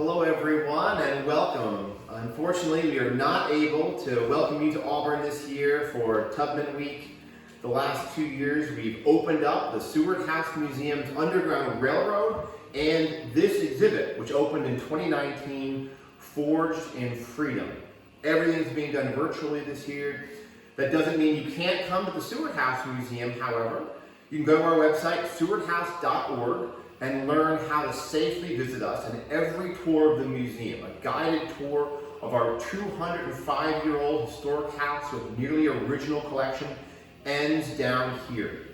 Hello everyone and welcome. Unfortunately, we are not able to welcome you to Auburn this year for Tubman Week. The last 2 years we've opened up the Stewart House Museum's Underground Railroad and this exhibit, which opened in 2019, Forged in Freedom. Everything's being done virtually this year. That doesn't mean you can't come to the Stewart House Museum, however. You can go to our website, stewarthouse.org, and learn how to safely visit us in every tour of the museum. A guided tour of our 205-year-old historic house with nearly original collection ends down here.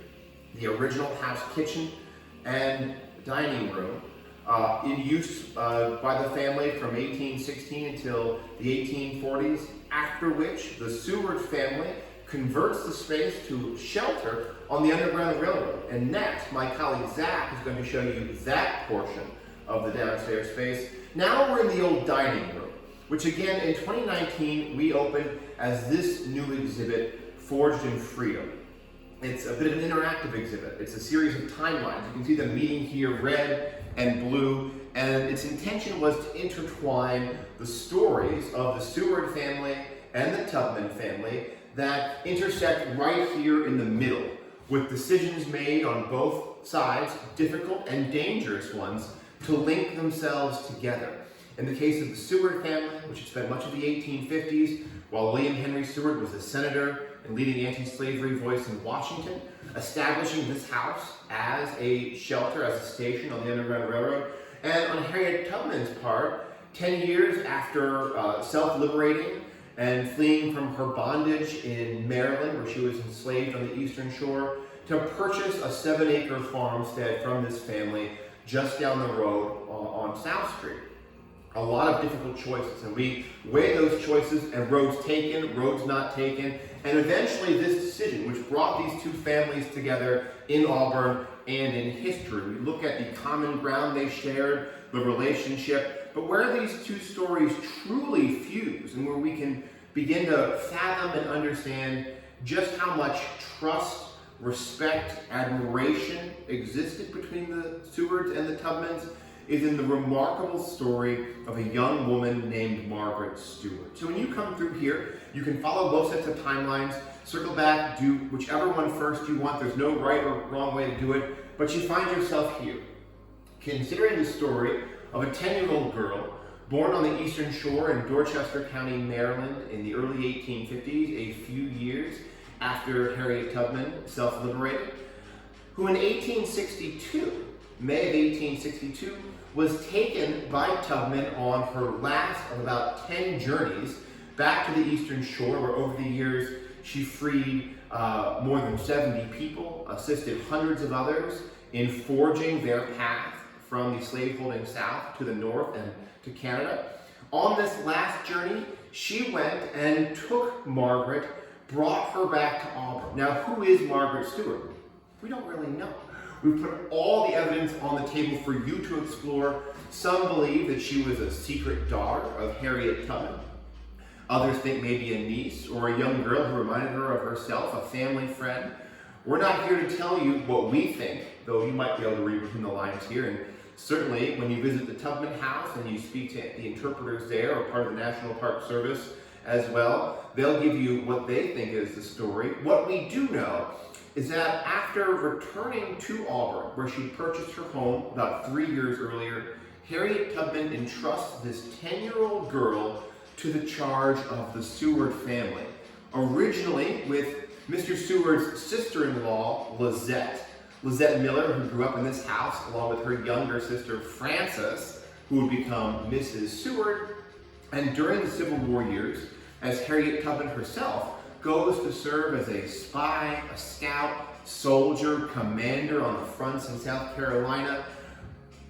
The original house kitchen and dining room in use by the family from 1816 until the 1840s, after which the Stewart family converts the space to shelter on the Underground Railroad. And next, my colleague Zach is going to show you that portion of the downstairs space. Now we're in the old dining room, which again in 2019 we opened as this new exhibit, Forged in Freedom. It's a bit of an interactive exhibit. It's a series of timelines. You can see them meeting here, red and blue, and its intention was to intertwine the stories of the Stewart family and the Tubman family that intersect right here in the middle, with decisions made on both sides, difficult and dangerous ones, to link themselves together. In the case of the Stewart family, which had spent much of the 1850s, while William Henry Stewart was a senator and leading anti-slavery voice in Washington, establishing this house as a shelter, as a station on the Underground Railroad. And on Harriet Tubman's part, 10 years after self-liberating and fleeing from her bondage in Maryland, where she was enslaved on the Eastern Shore, to purchase a 7-acre farmstead from this family just down the road on South Street. A lot of difficult choices, and we weigh those choices and roads taken, roads not taken, and eventually this decision, which brought these two families together in Auburn and in history. We look at the common ground they shared, the relationship, but where these two stories truly fuse and where we can begin to fathom and understand just how much trust, respect, admiration existed between the Stewarts and the Tubmans is in the remarkable story of a young woman named Margaret Stewart. So when you come through here, you can follow both sets of timelines, circle back, do whichever one first you want. There's no right or wrong way to do it, but you find yourself here, considering the story of a 10-year-old girl born on the Eastern Shore in Dorchester County, Maryland in the early 1850s, a few years after Harriet Tubman self-liberated, who in 1862, May of 1862, was taken by Tubman on her last of about 10 journeys back to the Eastern Shore, where over the years she freed more than 70 people, assisted hundreds of others in forging their path from the slaveholding South to the North and to Canada. On this last journey, she went and took Margaret, brought her back to Auburn. Now, who is Margaret Stewart? We don't really know. We've put all the evidence on the table for you to explore. Some believe that she was a secret daughter of Harriet Tubman. Others think maybe a niece or a young girl who reminded her of herself, a family friend. We're not here to tell you what we think, though you might be able to read between the lines here. And certainly, when you visit the Tubman house and you speak to the interpreters there, or part of the National Park Service as well, they'll give you what they think is the story. What we do know is that after returning to Auburn, where she purchased her home about 3 years earlier, Harriet Tubman entrusts this 10-year-old girl to the charge of the Stewart family, originally with Mr. Stewart's sister-in-law, Lizette Miller, who grew up in this house, along with her younger sister, Frances, who would become Mrs. Stewart. And during the Civil War years, as Harriet Tubman herself goes to serve as a spy, a scout, soldier, commander on the fronts in South Carolina,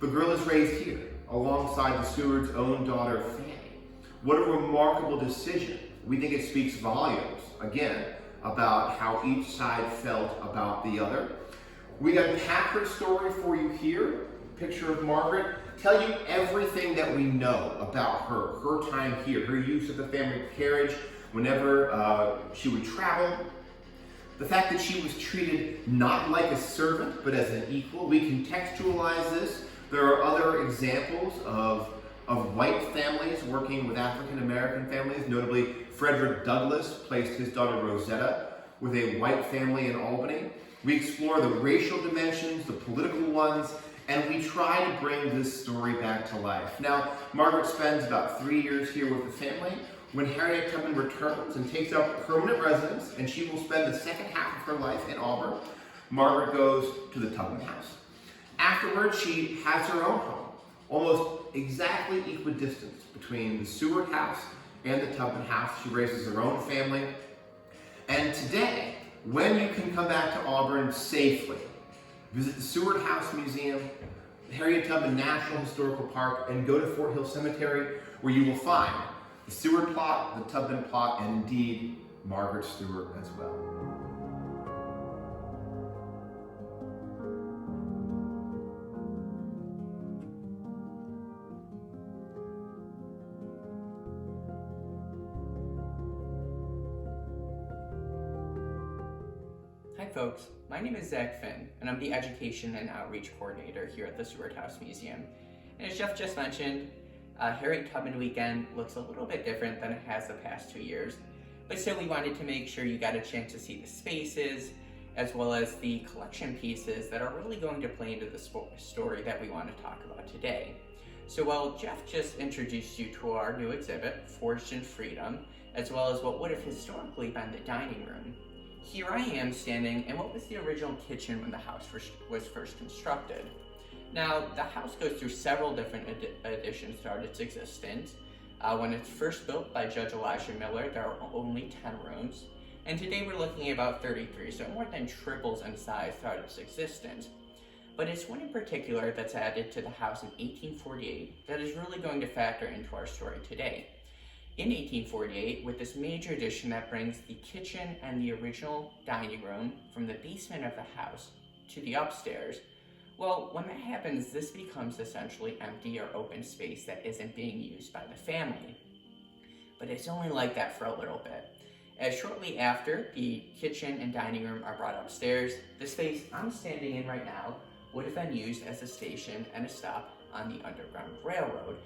the girl is raised here, alongside the Stewart's own daughter, Fanny. What a remarkable decision. We think it speaks volumes, again, about how each side felt about the other. We unpack her story for you here, picture of Margaret, tell you everything that we know about her time here, her use of the family carriage whenever she would travel, the fact that she was treated not like a servant, but as an equal. We contextualize this. There are other examples of of white families working with African American families. Notably, Frederick Douglass placed his daughter Rosetta with a white family in Albany. We explore the racial dimensions, the political ones, and we try to bring this story back to life. Now, Margaret spends about 3 years here with the family. When Harriet Tubman returns and takes up permanent residence, and she will spend the second half of her life in Auburn, Margaret goes to the Tubman house. Afterwards, she has her own home, almost exactly equidistant between the Stewart house and the Tubman house. She raises her own family. And today, when you can come back to Auburn safely, visit the Stewart House Museum, the Harriet Tubman National Historical Park, and go to Fort Hill Cemetery, where you will find the Stewart plot, the Tubman plot, and indeed, Margaret Stewart as well. Hi folks, my name is Zach Finn, and I'm the Education and Outreach Coordinator here at the Stewart House Museum. And as Jeff just mentioned, Harriet Tubman Weekend looks a little bit different than it has the past 2 years, but still we wanted to make sure you got a chance to see the spaces, as well as the collection pieces that are really going to play into the story that we want to talk about today. So while Jeff just introduced you to our new exhibit, Forged in Freedom, as well as what would have historically been the dining room, here I am standing in what was the original kitchen when the house was first constructed. Now, the house goes through several different additions throughout its existence. When it's first built by Judge Elisha Miller, there are only 10 rooms, and today we're looking at about 33, so more than triples in size throughout its existence. But it's one in particular that's added to the house in 1848 that is really going to factor into our story today. In 1848, with this major addition that brings the kitchen and the original dining room from the basement of the house to the upstairs, well, when that happens, this becomes essentially empty or open space that isn't being used by the family. But it's only like that for a little bit, as shortly after the kitchen and dining room are brought upstairs, the space I'm standing in right now would have been used as a station and a stop on the Underground Railroad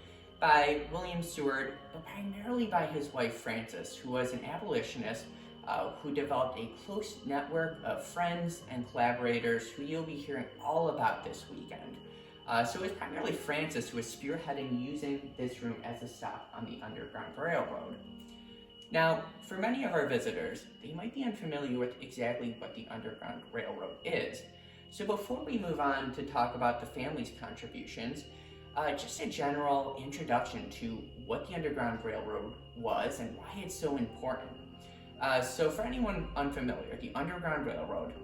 by William Stewart, but primarily by his wife Frances, who was an abolitionist who developed a close network of friends and collaborators who you'll be hearing all about this weekend. So it was primarily Frances who was spearheading using this room as a stop on the Underground Railroad. Now, for many of our visitors, they might be unfamiliar with exactly what the Underground Railroad is. So before we move on to talk about the family's contributions, just a general introduction to what the Underground Railroad was and why it's so important. So for anyone unfamiliar, the Underground Railroad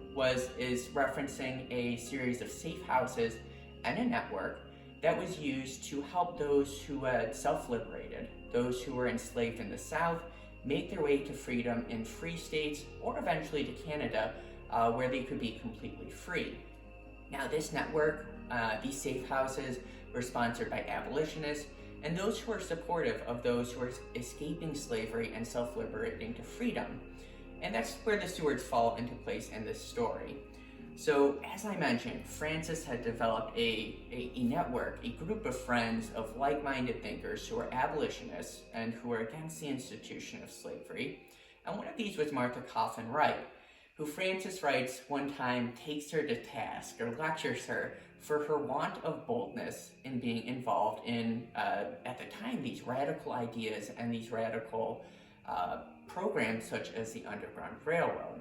is referencing a series of safe houses and a network that was used to help those who had self-liberated, those who were enslaved in the South, make their way to freedom in free states or eventually to Canada, where they could be completely free. Now this network, these safe houses, were sponsored by abolitionists and those who were supportive of those who were escaping slavery and self-liberating to freedom. And that's where the Stewarts fall into place in this story. So, as I mentioned, Frances had developed a network, a group of friends of like-minded thinkers who were abolitionists and who were against the institution of slavery. And one of these was Martha Coffin Wright, who Frances writes one time takes her to task or lectures her for her want of boldness in being involved in, at the time, these radical ideas and these radical programs such as the Underground Railroad.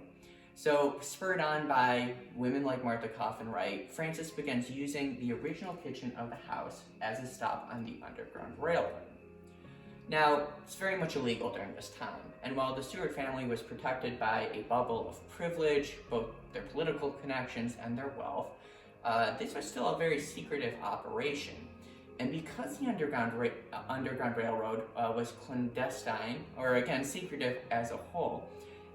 So, spurred on by women like Martha Coffin Wright, Frances begins using the original kitchen of the house as a stop on the Underground Railroad. Now, it's very much illegal during this time, and while the Stewart family was protected by a bubble of privilege, both their political connections and their wealth, this was still a very secretive operation. And because the Underground Railroad was clandestine, or again, secretive as a whole,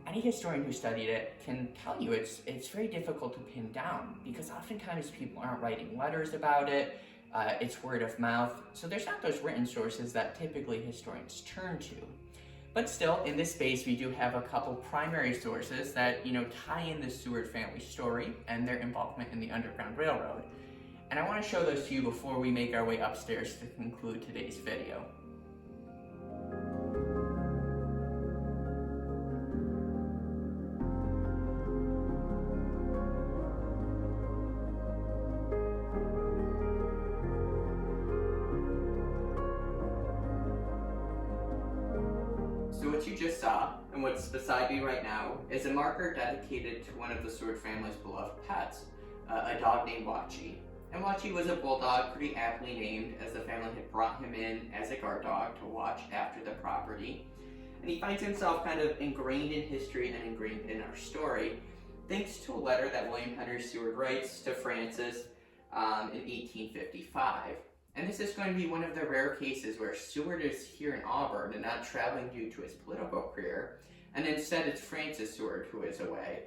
any historian who studied it can tell you it's very difficult to pin down, because oftentimes people aren't writing letters about it, it's word of mouth, so there's not those written sources that typically historians turn to. But still, in this space, we do have a couple primary sources that, tie in the Stewart family story and their involvement in the Underground Railroad. and I want to show those to you before we make our way upstairs to conclude today's video. So what you just saw, and what's beside me right now, is a marker dedicated to one of the Stewart family's beloved pets, a dog named Watchy. And Watchy was a bulldog, pretty aptly named, as the family had brought him in as a guard dog to watch after the property. And he finds himself kind of ingrained in history and ingrained in our story, thanks to a letter that William Henry Stewart writes to Francis in 1855. And this is going to be one of the rare cases where Stewart is here in Auburn and not traveling due to his political career, and instead it's Francis Stewart who is away.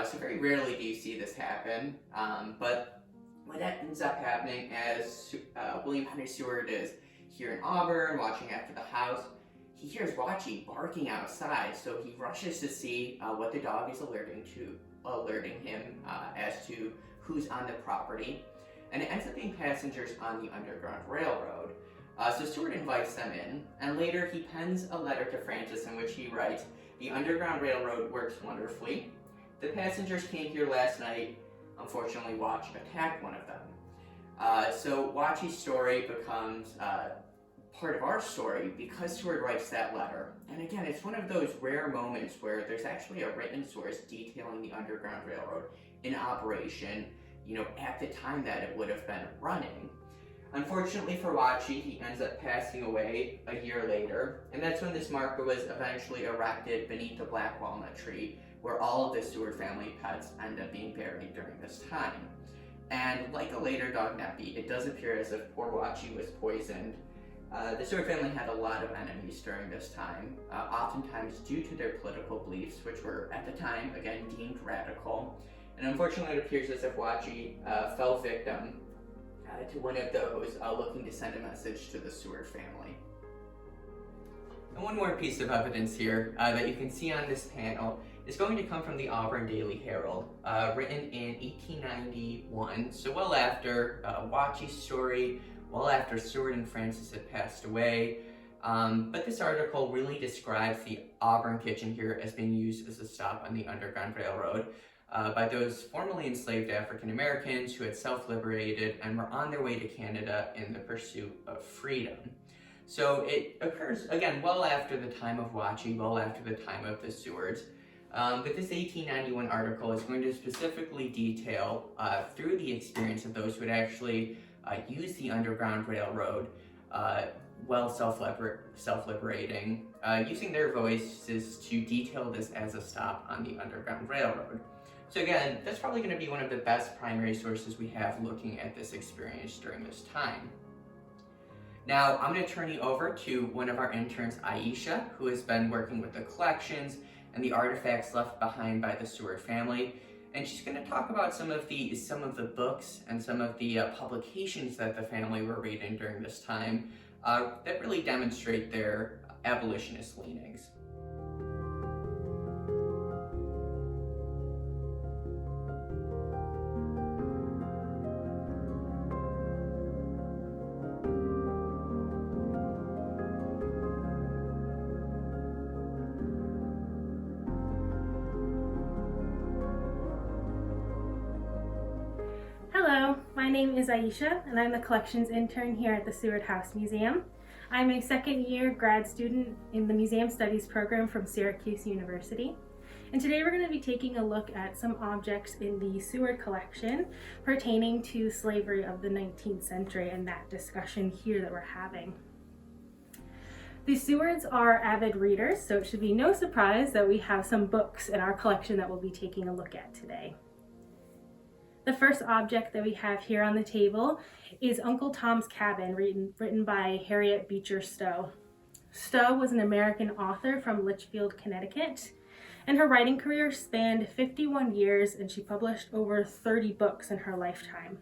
So very rarely do you see this happen, but what ends up happening as William Henry Stewart is here in Auburn watching after the house, he hears Watchy barking outside, so he rushes to see what the dog is alerting him as to who's on the property. And it ends up being passengers on the Underground Railroad. So Stewart invites them in, and later he pens a letter to Francis in which he writes, "The Underground Railroad works wonderfully. The passengers came here last night. Unfortunately, Watch attacked one of them." So Watchy's story becomes part of our story because Stewart writes that letter. And again, it's one of those rare moments where there's actually a written source detailing the Underground Railroad in operation, at the time that it would have been running. Unfortunately for Watchy, he ends up passing away a year later, and that's when this marker was eventually erected beneath the black walnut tree, where all of the Stewart family pets end up being buried during this time. And like a later dog Neppy, it does appear as if poor Watchy was poisoned. The Stewart family had a lot of enemies during this time, oftentimes due to their political beliefs, which were at the time, again, deemed radical. And unfortunately, it appears as if Watchy fell victim to one of those looking to send a message to the Stewart family. And one more piece of evidence here that you can see on this panel is going to come from the Auburn Daily Herald, written in 1891, so well after Watchy's story, well after Stewart and Francis had passed away. But this article really describes the Auburn kitchen here as being used as a stop on the Underground Railroad by those formerly enslaved African Americans who had self-liberated and were on their way to Canada in the pursuit of freedom. So it occurs, again, well after the time of Watchy, well after the time of the Stewarts. But this 1891 article is going to specifically detail through the experience of those who had actually used the Underground Railroad while self-liberating, using their voices to detail this as a stop on the Underground Railroad. So again, that's probably going to be one of the best primary sources we have looking at this experience during this time. Now, I'm going to turn you over to one of our interns, Aisha, who has been working with the collections and the artifacts left behind by the Stewart family. And she's going to talk about some of the books and some of the publications that the family were reading during this time that really demonstrate their abolitionist leanings. Hello, my name is Aisha, and I'm the collections intern here at the Stewart House Museum. I'm a second-year grad student in the Museum Studies program from Syracuse University. And today we're going to be taking a look at some objects in the Stewart collection pertaining to slavery of the 19th century and that discussion here that we're having. The Stewarts are avid readers, so it should be no surprise that we have some books in our collection that we'll be taking a look at today. The first object that we have here on the table is Uncle Tom's Cabin, written by Harriet Beecher Stowe. Stowe was an American author from Litchfield, Connecticut, and her writing career spanned 51 years, and she published over 30 books in her lifetime.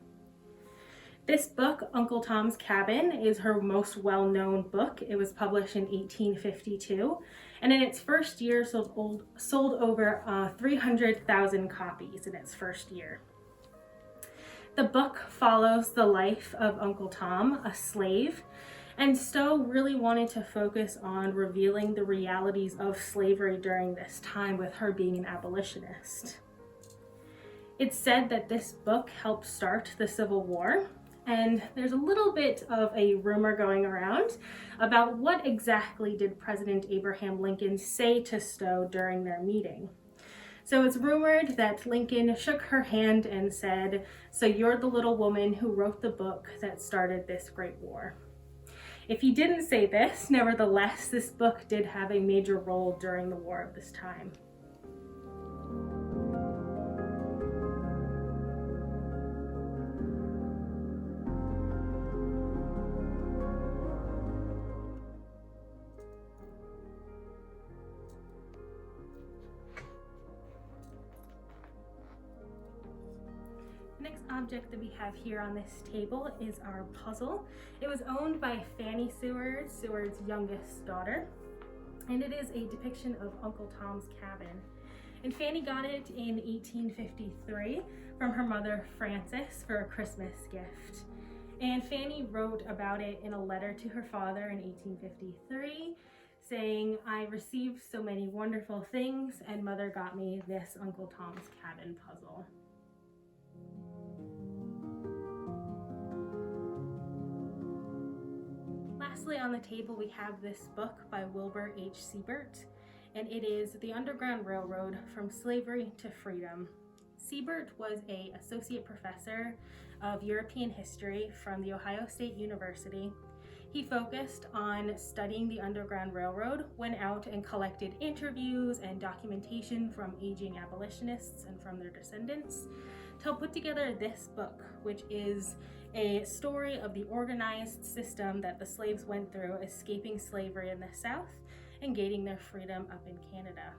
This book, Uncle Tom's Cabin, is her most well-known book. It was published in 1852, and in its first year sold over 300,000 copies in its first year. The book follows the life of Uncle Tom, a slave, and Stowe really wanted to focus on revealing the realities of slavery during this time, with her being an abolitionist. It's said that this book helped start the Civil War, and there's a little bit of a rumor going around about what exactly did President Abraham Lincoln say to Stowe during their meeting. So it's rumored that Lincoln shook her hand and said, "So you're the little woman who wrote the book that started this great war." If he didn't say this, nevertheless, this book did have a major role during the war of this time. The next object that we have here on this table is our puzzle. It was owned by Fanny Seward, Seward's youngest daughter, and it is a depiction of Uncle Tom's Cabin. And Fanny got it in 1853 from her mother Frances for a Christmas gift. And Fanny wrote about it in a letter to her father in 1853, saying, "I received so many wonderful things, and mother got me this Uncle Tom's Cabin puzzle." Lastly, on the table we have this book by Wilbur H. Siebert, and it is The Underground Railroad from Slavery to Freedom. Siebert was an associate professor of European history from the Ohio State University. He focused on studying the Underground Railroad, went out and collected interviews and documentation from aging abolitionists and from their descendants to help put together this book, which is a story of the organized system that the slaves went through, escaping slavery in the South and gaining their freedom up in Canada.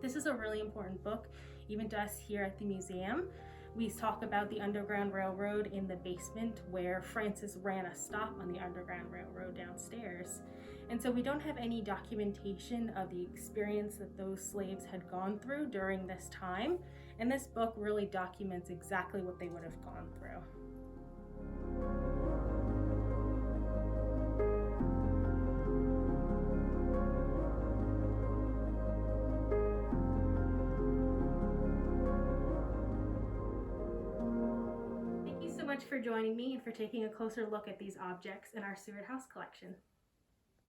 This is a really important book, even to us here at the museum. We talk about the Underground Railroad in the basement, where Frances ran a stop on the Underground Railroad downstairs. And so we don't have any documentation of the experience that those slaves had gone through during this time. And this book really documents exactly what they would have gone through. Thank you so much for joining me and for taking a closer look at these objects in our Seward House collection.